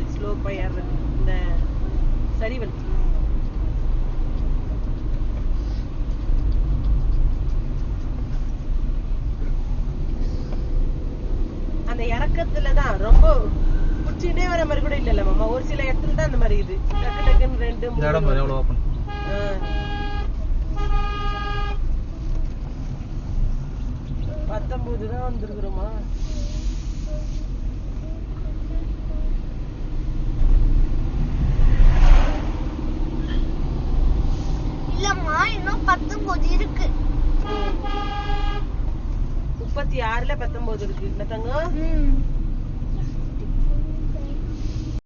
ஏறுறது, ஸ்லோப்பா ஏறுறது, இந்த சரிவல். அந்த இறக்கத்துலதான் ரொம்ப குச்சிட்டே வர மாதிரி கூட இல்ல மாமா. ஒரு சில இடத்துல தான் அந்த மாதிரி இது டக்கு டக்குன்னு 2 3 19 தான் வந்துருக்குறோமா. இல்லம்மா, இன்னும் 19 இருக்கு. 36ல 19 இருக்கு இல்ல தங்கம்?